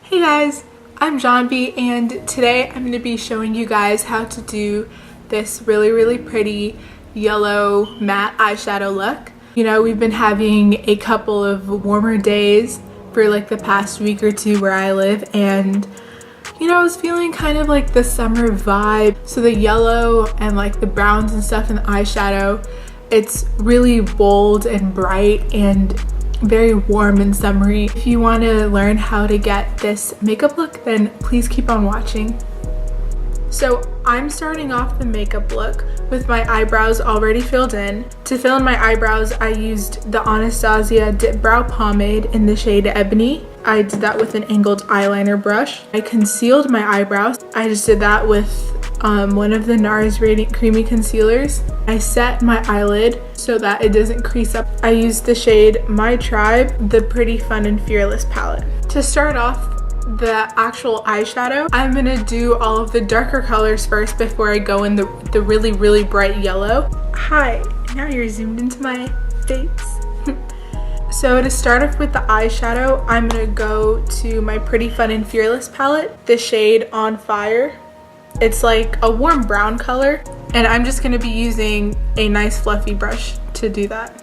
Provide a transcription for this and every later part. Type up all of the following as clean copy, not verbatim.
Hey guys, I'm Johnby and today I'm going to be showing you guys how to do this really pretty yellow matte eyeshadow look. You know, we've been having a couple of warmer days for like the past week or two where I live, and you know, I was feeling kind of like the summer vibe. So the yellow and like the browns and stuff in the eyeshadow, it's really bold and bright and very warm and summery. If you want to learn how to get this makeup look, then please keep on watching. So I'm starting off the makeup look with my eyebrows already filled in. To fill in my eyebrows, I used the Anastasia Dip Brow Pomade in the shade Ebony. I did that with an angled eyeliner brush. I concealed my eyebrows. I just did that with one of the Nars Radiant Creamy Concealers. I set my eyelid so that it doesn't crease up. I used the shade My Tribe, the Pretty Fun and Fearless palette. To start off the actual eyeshadow, I'm gonna do all of the darker colors first before I go in the really bright yellow. Hi, now you're zoomed into my face. So to start off with the eyeshadow, I'm gonna go to my Pretty Fun and Fearless palette, the shade On Fire. It's like a warm brown color, and I'm just gonna be using a nice fluffy brush to do that.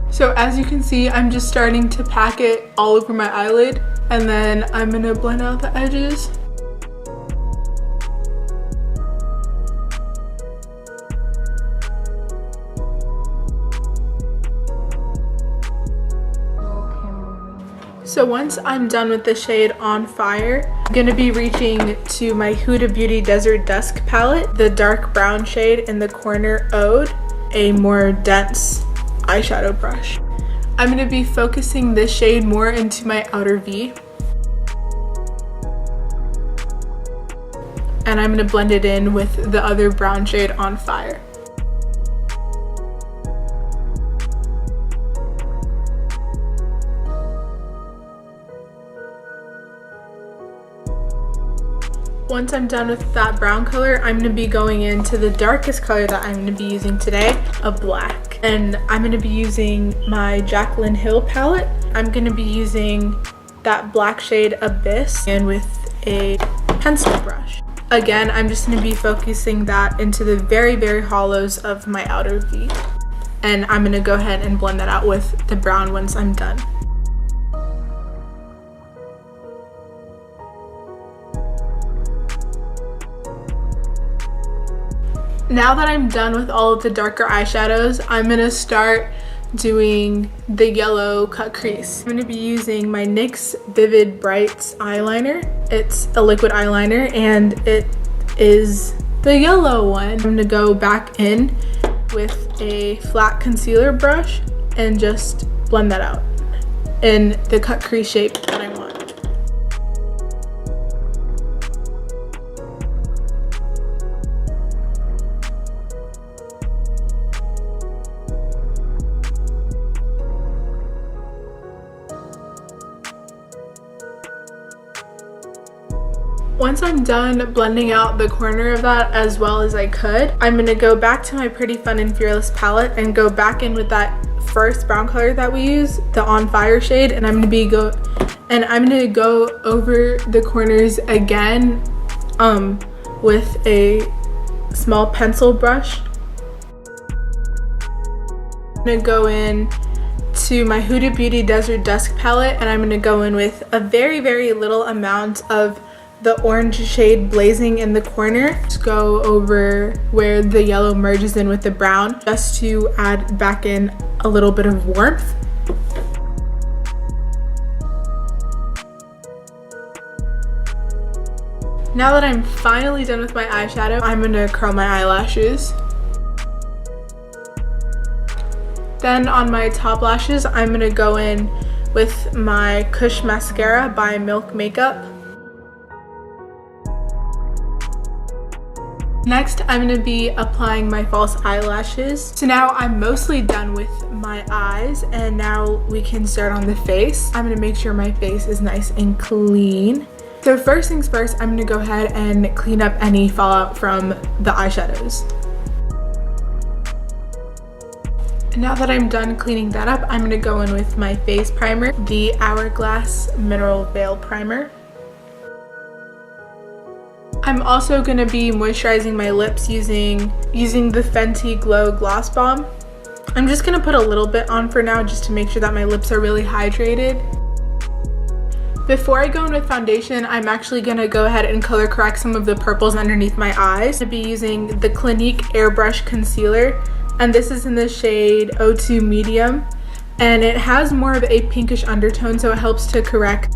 So as you can see, I'm just starting to pack it all over my eyelid, and then I'm gonna blend out the edges. So once I'm done with the shade On Fire, I'm gonna be reaching to my Huda Beauty Desert Dusk palette, the dark brown shade in the corner Ode, a more dense eyeshadow brush. I'm gonna be focusing this shade more into my outer V. And I'm gonna blend it in with the other brown shade On Fire. Once I'm done with that brown color, I'm going to be going into the darkest color that I'm going to be using today, a black. And I'm going to be using my Jaclyn Hill palette. I'm going to be using that black shade Abyss and with a pencil brush. Again, I'm just going to be focusing that into the very hollows of my outer V. And I'm going to go ahead and blend that out with the brown once I'm done. Now that I'm done with all of the darker eyeshadows, I'm gonna start doing the yellow cut crease. I'm gonna be using my NYX Vivid Brights eyeliner. It's a liquid eyeliner and it is the yellow one. I'm gonna go back in with a flat concealer brush and just blend that out in the cut crease shape that I want. Once I'm done blending out the corner of that as well as I could, I'm going to go back to my Pretty Fun and Fearless palette and go back in with that first brown color that we use, the On Fire shade, and I'm going to go over the corners again with a small pencil brush. I'm going to go in to my Huda Beauty Desert Dusk palette, and I'm going to go in with a very little amount of the orange shade Blazing in the corner. Just go over where the yellow merges in with the brown just to add back in a little bit of warmth. Now that I'm finally done with my eyeshadow, I'm gonna curl my eyelashes. Then on my top lashes, I'm gonna go in with my Kush mascara by Milk Makeup. Next, I'm going to be applying my false eyelashes. So now I'm mostly done with my eyes, and now we can start on the face. I'm going to make sure my face is nice and clean. So first things first, I'm going to go ahead and clean up any fallout from the eyeshadows. Now that I'm done cleaning that up, I'm gonna go in with my face primer, the Hourglass Mineral Veil Primer. I'm also gonna be moisturizing my lips using the Fenty Glow Gloss Bomb. I'm just gonna put a little bit on for now just to make sure that my lips are really hydrated. Before I go in with foundation, I'm actually gonna go ahead and color correct some of the purples underneath my eyes. I'm gonna be using the Clinique Airbrush Concealer, and this is in the shade 02 Medium, and it has more of a pinkish undertone, so it helps to correct.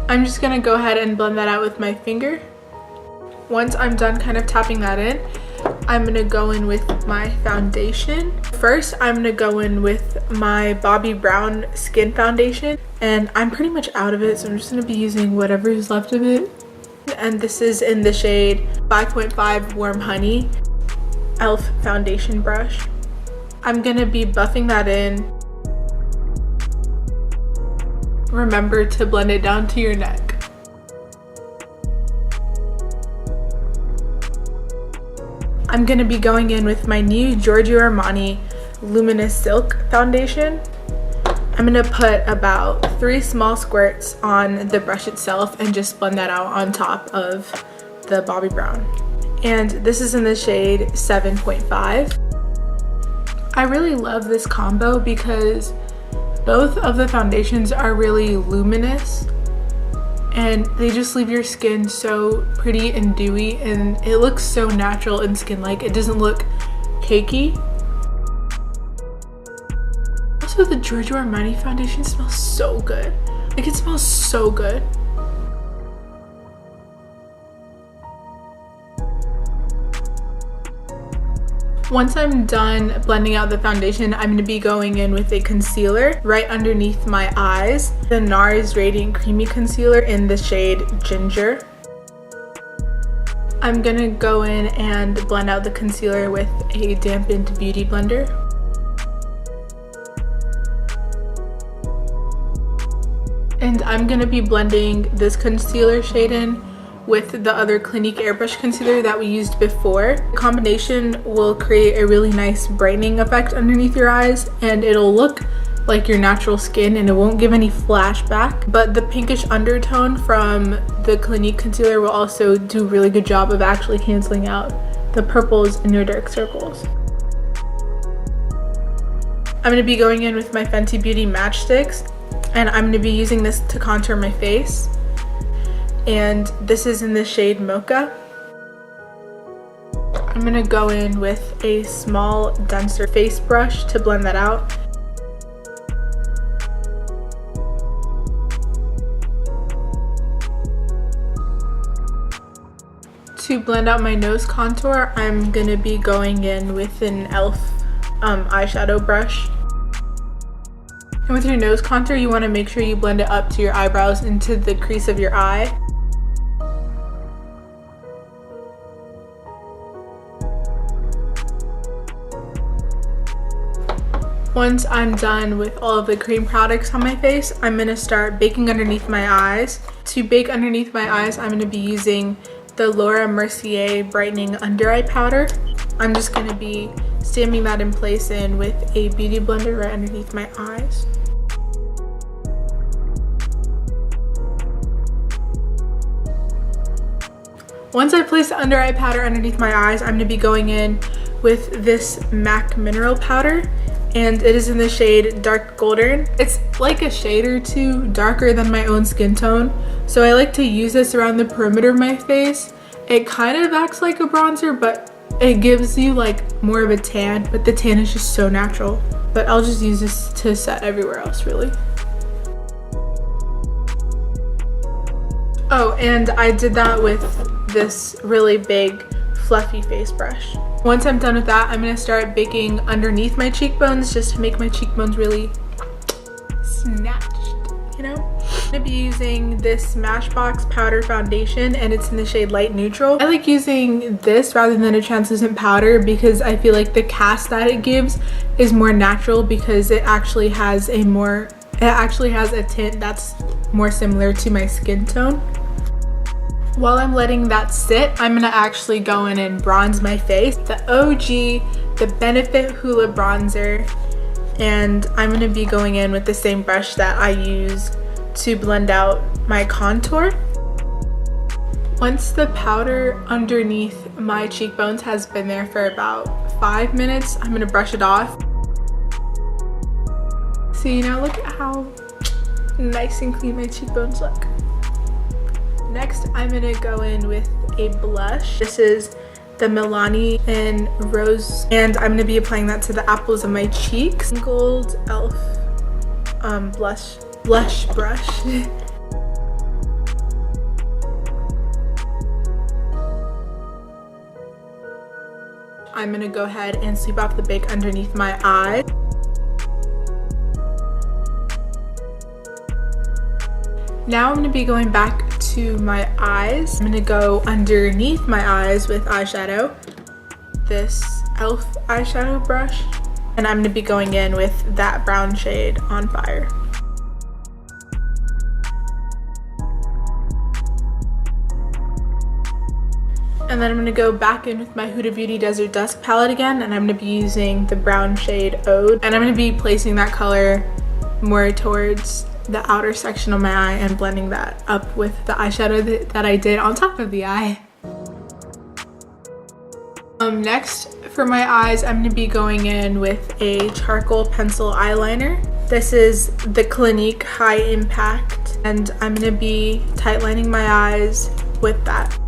I'm just gonna go ahead and blend that out with my finger. Once I'm done kind of tapping that in, I'm gonna go in with my foundation. First, I'm gonna go in with my Bobbi Brown Skin Foundation, and I'm pretty much out of it, so I'm just gonna be using whatever is left of it. And this is in the shade 5.5 Warm Honey e.l.f. foundation brush. I'm gonna be buffing that in. Remember to blend it down to your neck. I'm gonna be going in with my new Giorgio Armani Luminous Silk Foundation. I'm gonna put about 3 small squirts on the brush itself and just blend that out on top of the Bobbi Brown. And this is in the shade 7.5. I really love this combo because both of the foundations are really luminous and they just leave your skin so pretty and dewy, and it looks so natural and skin-like. It doesn't look cakey. Also, the Giorgio Armani foundation smells so good. Like, it smells so good. Once I'm done blending out the foundation, I'm going to be going in with a concealer right underneath my eyes. The Nars Radiant Creamy Concealer in the shade Ginger. I'm going to go in and blend out the concealer with a dampened beauty blender. And I'm going to be blending this concealer shade in with the other Clinique Airbrush Concealer that we used before. The combination will create a really nice brightening effect underneath your eyes, and it'll look like your natural skin and it won't give any flashback. But the pinkish undertone from the Clinique concealer will also do a really good job of actually canceling out the purples in your dark circles. I'm going to be going in with my Fenty Beauty Matchsticks, and I'm going to be using this to contour my face. And this is in the shade Mocha. I'm gonna go in with a small, denser face brush to blend that out. To blend out my nose contour, I'm gonna be going in with an e.l.f. eyeshadow brush. And with your nose contour, you wanna make sure you blend it up to your eyebrows into the crease of your eye. Once I'm done with all of the cream products on my face, I'm going to start baking underneath my eyes. To bake underneath my eyes, I'm going to be using the Laura Mercier Brightening Under Eye Powder. I'm just going to be stamping that in place with a beauty blender right underneath my eyes. Once I place the under eye powder underneath my eyes, I'm going to be going in with this MAC Mineral Powder, and it is in the shade Dark Golden. It's like a shade or two darker than my own skin tone, so I like to use this around the perimeter of my face. It kind of acts like a bronzer, but it gives you like more of a tan, but the tan is just so natural. But I'll just use this to set everywhere else, really. Oh, and I did that with this really big fluffy face brush. Once I'm done with that, I'm going to start baking underneath my cheekbones just to make my cheekbones really snatched, you know? I'm going to be using this Smashbox powder foundation, and it's in the shade Light Neutral. I like using this rather than a translucent powder because I feel like the cast that it gives is more natural because it actually has a tint that's more similar to my skin tone. While I'm letting that sit, I'm gonna actually go in and bronze my face. The OG, the Benefit Hoola bronzer and I'm going to be going in with the same brush that I use to blend out my contour. Once the powder underneath my cheekbones has been there for about 5 minutes, I'm going to brush it off. See, now look at how nice and clean my cheekbones look. Next, I'm going to go in with a blush. This is the Milani in Rose, and I'm going to be applying that to the apples of my cheeks. Gold Elf blush brush. I'm going to go ahead and sweep off the bake underneath my eye. Now I'm going to be going back to my eyes. I'm going to go underneath my eyes with eyeshadow, this e.l.f. eyeshadow brush, and I'm going to be going in with that brown shade On Fire. And then I'm going to go back in with my Huda Beauty Desert Dusk palette again, and I'm going to be using the brown shade Ode, and I'm going to be placing that color more towards the outer section of my eye and blending that up with the eyeshadow that I did on top of the eye. Next, for my eyes, I'm going to be going in with a charcoal pencil eyeliner. This is the Clinique High Impact, and I'm going to be tightlining my eyes with that.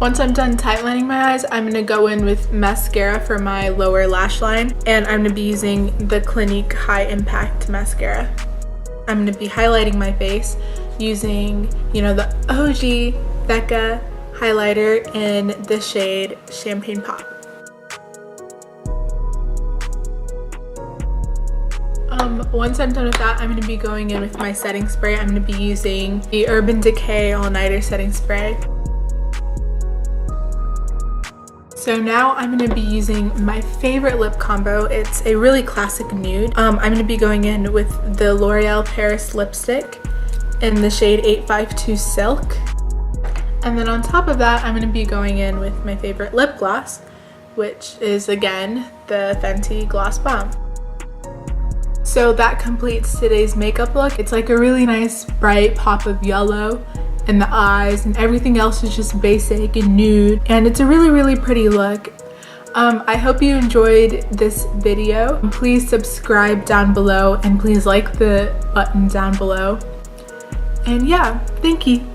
Once I'm done tightlining my eyes, I'm going to go in with mascara for my lower lash line, and I'm going to be using the Clinique High Impact mascara. I'm going to be highlighting my face using, the OG Becca highlighter in the shade Champagne Pop. Once I'm done with that, I'm going to be going in with my setting spray. I'm going to be using the Urban Decay All Nighter setting spray. So now I'm going to be using my favorite lip combo. It's a really classic nude. I'm going to be going in with the L'Oreal Paris lipstick in the shade 852 Silk. And then on top of that, I'm going to be going in with my favorite lip gloss, which is again the Fenty Gloss Bomb. So that completes today's makeup look. It's like a really nice bright pop of yellow in the eyes, and everything else is just basic and nude, and it's a really pretty look. I hope you enjoyed this video. Please subscribe down below, and please like the button down below. And yeah, thank you.